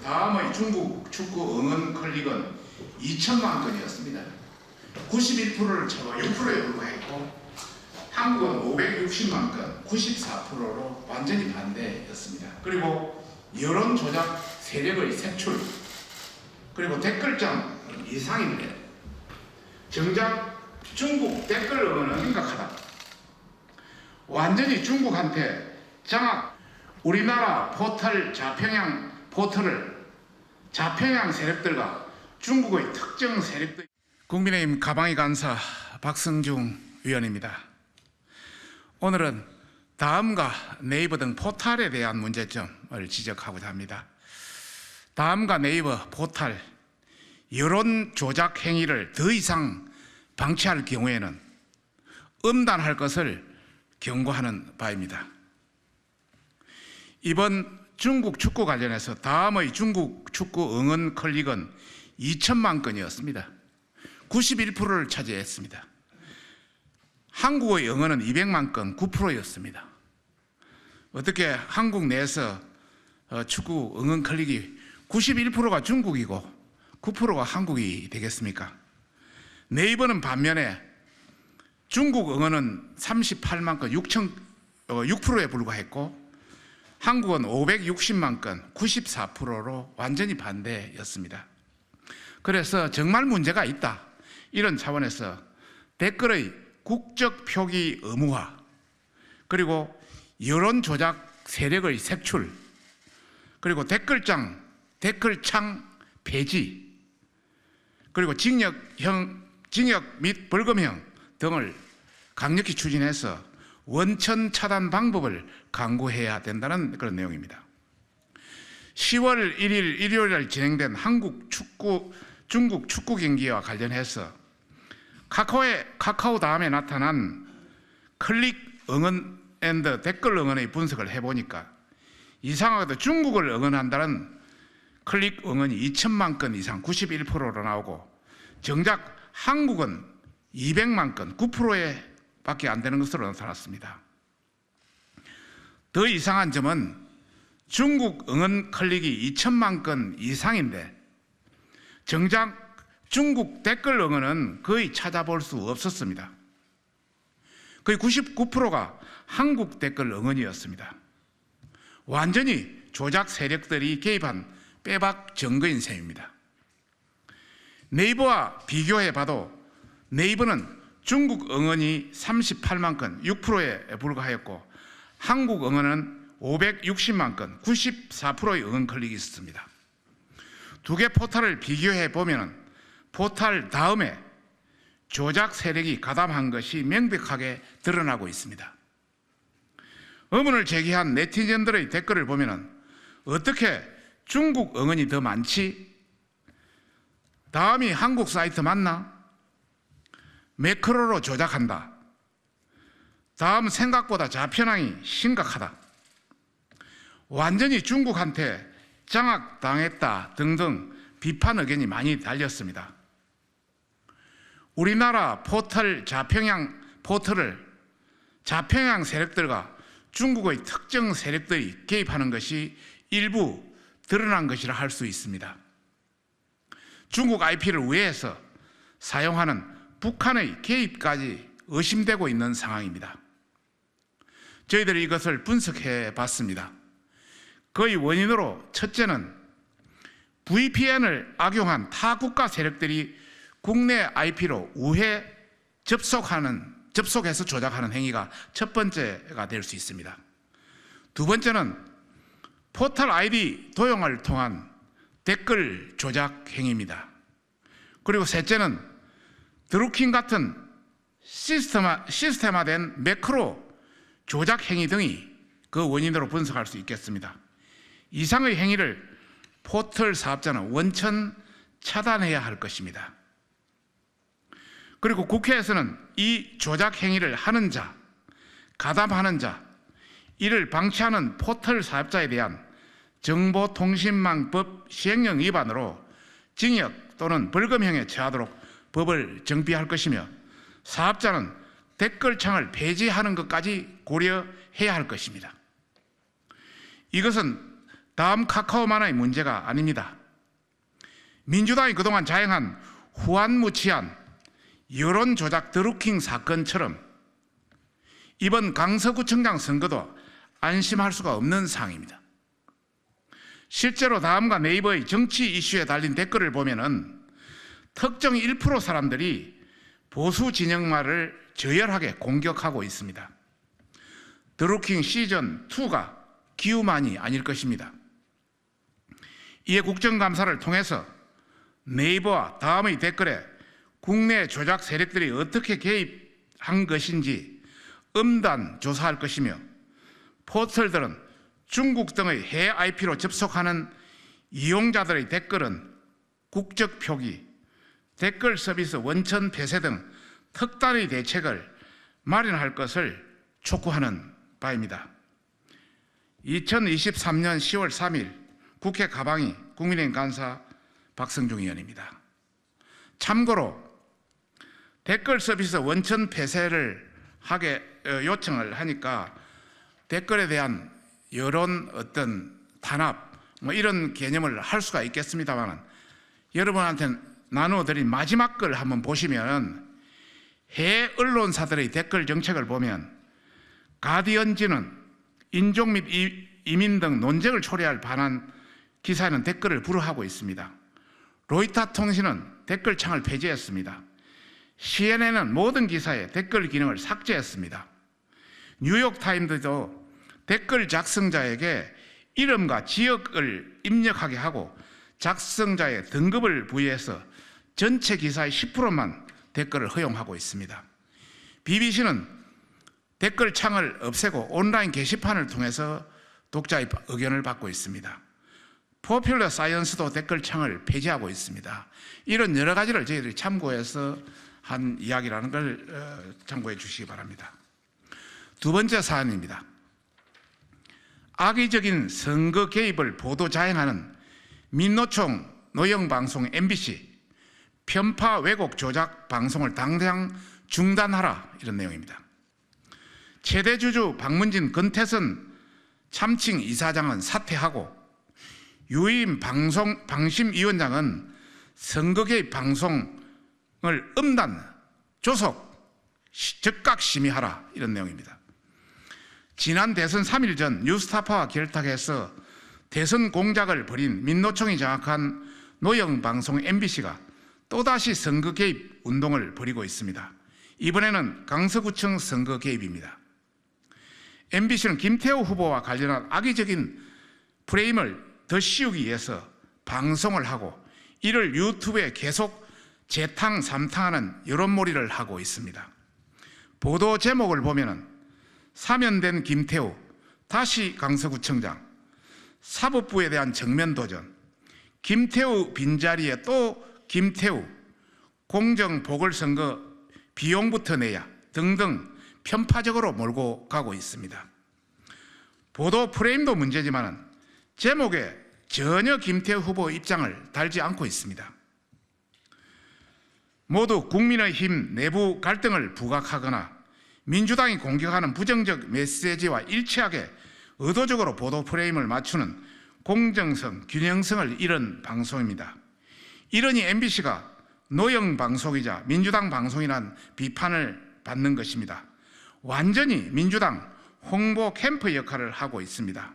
다음의 중국 축구 응원 클릭은 2천만 건이었습니다. 91%를 채워 6%에 불과했고 한국은 560만 건, 94%로 완전히 반대였습니다. 그리고 여론 조작 세력의 색출, 그리고 댓글장 이상인데 정작 중국 댓글 응원은 심각하다. 완전히 중국한테 장악. 우리나라 포털 자평양 포털을 자평양 세력들과 중국의 특정 세력들. 국민의힘 가방위 간사 박성중 위원입니다. 오늘은 다음과 네이버 등 포털에 대한 문제점을 지적하고자 합니다. 다음과 네이버 포털 여론 조작 행위를 더 이상 방치할 경우에는 엄단할 것을 경고하는 바입니다. 이번 중국 축구 관련해서 다음의 중국 축구 응원 클릭은 2천만 건이었습니다. 91%를 차지했습니다. 한국의 응원은 200만 건, 9%였습니다. 어떻게 한국 내에서 축구 응원 클릭이 91%가 중국이고 9%가 한국이 되겠습니까? 네이버는 반면에 중국 응원은 38만 건, 6%에 불과했고 한국은 560만 건, 94%로 완전히 반대였습니다. 그래서 정말 문제가 있다. 이런 차원에서 댓글의 국적 표기 의무화, 그리고 여론 조작 세력의 색출, 그리고 댓글창 폐지, 그리고 징역 및 벌금형 등을 강력히 추진해서 원천 차단 방법을 강구해야 된다는 그런 내용입니다. 10월 1일 일요일 진행된 중국 축구 경기와 관련해서 카카오 다음에 나타난 클릭 응원 앤드 댓글 응원의 분석을 해보니까 이상하게도 중국을 응원한다는 클릭 응원이 2천만 건 이상 91%로 나오고 정작 한국은 200만 건 9%에 밖에 안 되는 것으로 나타났습니다. 더 이상한 점은 중국 응원 클릭이 2천만 건 이상인데 정작 중국 댓글 응원은 거의 찾아볼 수 없었습니다. 거의 99%가 한국 댓글 응원이었습니다. 완전히 조작 세력들이 개입한 빼박 증거인 셈입니다. 네이버와 비교해봐도 네이버는 중국 응원이 38만 건, 6%에 불과하였고 한국 응원은 560만 건, 94%의 응원 클릭이 있었습니다. 두 개 포털을 비교해보면 포털 다음에 조작 세력이 가담한 것이 명백하게 드러나고 있습니다. 의문을 제기한 네티즌들의 댓글을 보면 어떻게 중국 응원이 더 많지? 다음이 한국 사이트 맞나? 매크로로 조작한다. 다음 생각보다 좌편향이 심각하다. 완전히 중국한테 장악당했다 등등 비판 의견이 많이 달렸습니다. 우리나라 포털을 자평양 세력들과 중국의 특정 세력들이 개입하는 것이 일부 드러난 것이라 할 수 있습니다. 중국 IP를 우회해서 사용하는 북한의 개입까지 의심되고 있는 상황입니다. 저희들이 이것을 분석해 봤습니다. 그의 원인으로 첫째는 VPN을 악용한 타국가 세력들이 국내 IP로 우회 접속해서 조작하는 행위가 첫 번째가 될 수 있습니다. 두 번째는 포털 ID 도용을 통한 댓글 조작 행위입니다. 그리고 셋째는 드루킹 같은 시스템화된 매크로 조작 행위 등이 그 원인으로 분석할 수 있겠습니다. 이상의 행위를 포털 사업자는 원천 차단해야 할 것입니다. 그리고 국회에서는 이 조작 행위를 하는 자, 가담하는 자, 이를 방치하는 포털 사업자에 대한 정보통신망법 시행령 위반으로 징역 또는 벌금형에 처하도록 법을 정비할 것이며 사업자는 댓글창을 폐지하는 것까지 고려해야 할 것입니다. 이것은 다음 카카오만의 문제가 아닙니다. 민주당이 그동안 자행한 후안무치한 여론 조작 드루킹 사건처럼 이번 강서구청장 선거도 안심할 수가 없는 상황입니다. 실제로 다음과 네이버의 정치 이슈에 달린 댓글을 보면은 특정 1% 사람들이 보수 진영만을 저열하게 공격하고 있습니다. 드루킹 시즌2가 기우만이 아닐 것입니다. 이에 국정감사를 통해서 네이버와 다음의 댓글에 국내 조작 세력들이 어떻게 개입한 것인지 엄단 조사할 것이며 포털들은 중국 등의 해외 IP로 접속하는 이용자들의 댓글은 국적 표기, 댓글 서비스 원천 폐쇄 등 특단의 대책을 마련할 것을 촉구하는 바입니다. 2023년 10월 3일 국회 가방이 국민의힘 간사 박성중 의원입니다. 참고로 댓글 서비스 원천 폐쇄를 하게 요청을 하니까 댓글에 대한 여론 어떤 탄압 이런 개념을 할 수가 있겠습니다만 여러분한테 나누어드린 마지막 걸 한번 보시면 해외 언론사들의 댓글 정책을 보면 가디언지는 인종 및 이민 등 논쟁을 초래할 반한 기사에는 댓글을 불허하고 있습니다. 로이터 통신은 댓글창을 폐지했습니다. CNN은 모든 기사에 댓글 기능을 삭제했습니다. 뉴욕타임즈도 댓글 작성자에게 이름과 지역을 입력하게 하고 작성자의 등급을 부여해서 전체 기사의 10%만 댓글을 허용하고 있습니다. BBC는 댓글 창을 없애고 온라인 게시판을 통해서 독자의 의견을 받고 있습니다. 포퓰러 사이언스도 댓글 창을 폐지하고 있습니다. 이런 여러 가지를 저희들이 참고해서 한 이야기라는 걸 참고해 주시기 바랍니다. 두 번째 사안입니다. 악의적인 선거 개입을 보도 자행하는 민노총 노영방송 MBC 편파 왜곡 조작 방송을 당장 중단하라 이런 내용입니다. 최대 주주 박문진 건태선 참칭 이사장은 사퇴하고 유임 방심위원장은 선거 개입 방송을 엄단 조속 즉각 심의하라 이런 내용입니다. 지난 대선 3일 전 뉴스타파와 결탁해서 대선 공작을 벌인 민노총이 장악한 노영방송 MBC가 또다시 선거 개입 운동을 벌이고 있습니다. 이번에는 강서구청 선거 개입입니다. MBC는 김태우 후보와 관련한 악의적인 프레임을 더 씌우기 위해서 방송을 하고 이를 유튜브에 계속 재탕 삼탕하는 여론몰이를 하고 있습니다. 보도 제목을 보면은 사면된 김태우, 다시 강서구청장, 사법부에 대한 정면 도전, 김태우 빈자리에 또 김태우, 공정 보궐선거 비용부터 내야 등등 편파적으로 몰고 가고 있습니다. 보도 프레임도 문제지만 제목에 전혀 김태우 후보 입장을 달지 않고 있습니다. 모두 국민의힘 내부 갈등을 부각하거나 민주당이 공격하는 부정적 메시지와 일치하게 의도적으로 보도 프레임을 맞추는 공정성, 균형성을 잃은 방송입니다. 이러니 MBC가 노영 방송이자 민주당 방송이란 비판을 받는 것입니다. 완전히 민주당 홍보 캠프 역할을 하고 있습니다.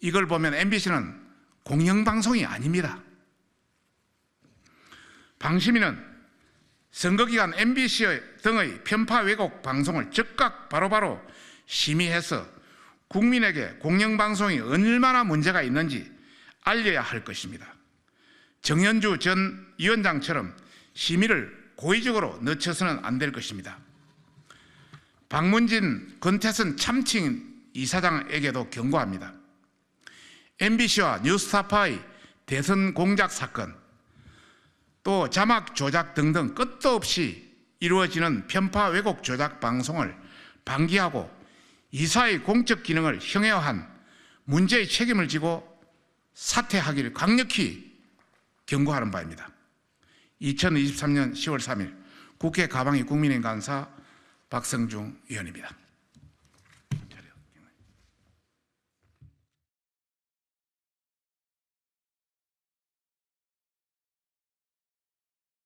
이걸 보면 MBC는 공영방송이 아닙니다. 방심위는 선거기간 MBC 등의 편파 왜곡 방송을 즉각 바로바로 심의해서 국민에게 공영방송이 얼마나 문제가 있는지 알려야 할 것입니다. 정현주 전 위원장처럼 심의를 고의적으로 늦춰서는 안 될 것입니다. 박문진, 건태선 참칭 이사장에게도 경고합니다. MBC와 뉴스타파의 대선 공작 사건, 또 자막 조작 등등 끝도 없이 이루어지는 편파 왜곡 조작 방송을 방기하고 이사의 공적 기능을 형해화한 문제의 책임을 지고 사퇴하기를 강력히 경고하는 바입니다. 2023년 10월 3일 국회 가방위 국민의힘 간사 박성중 의원입니다.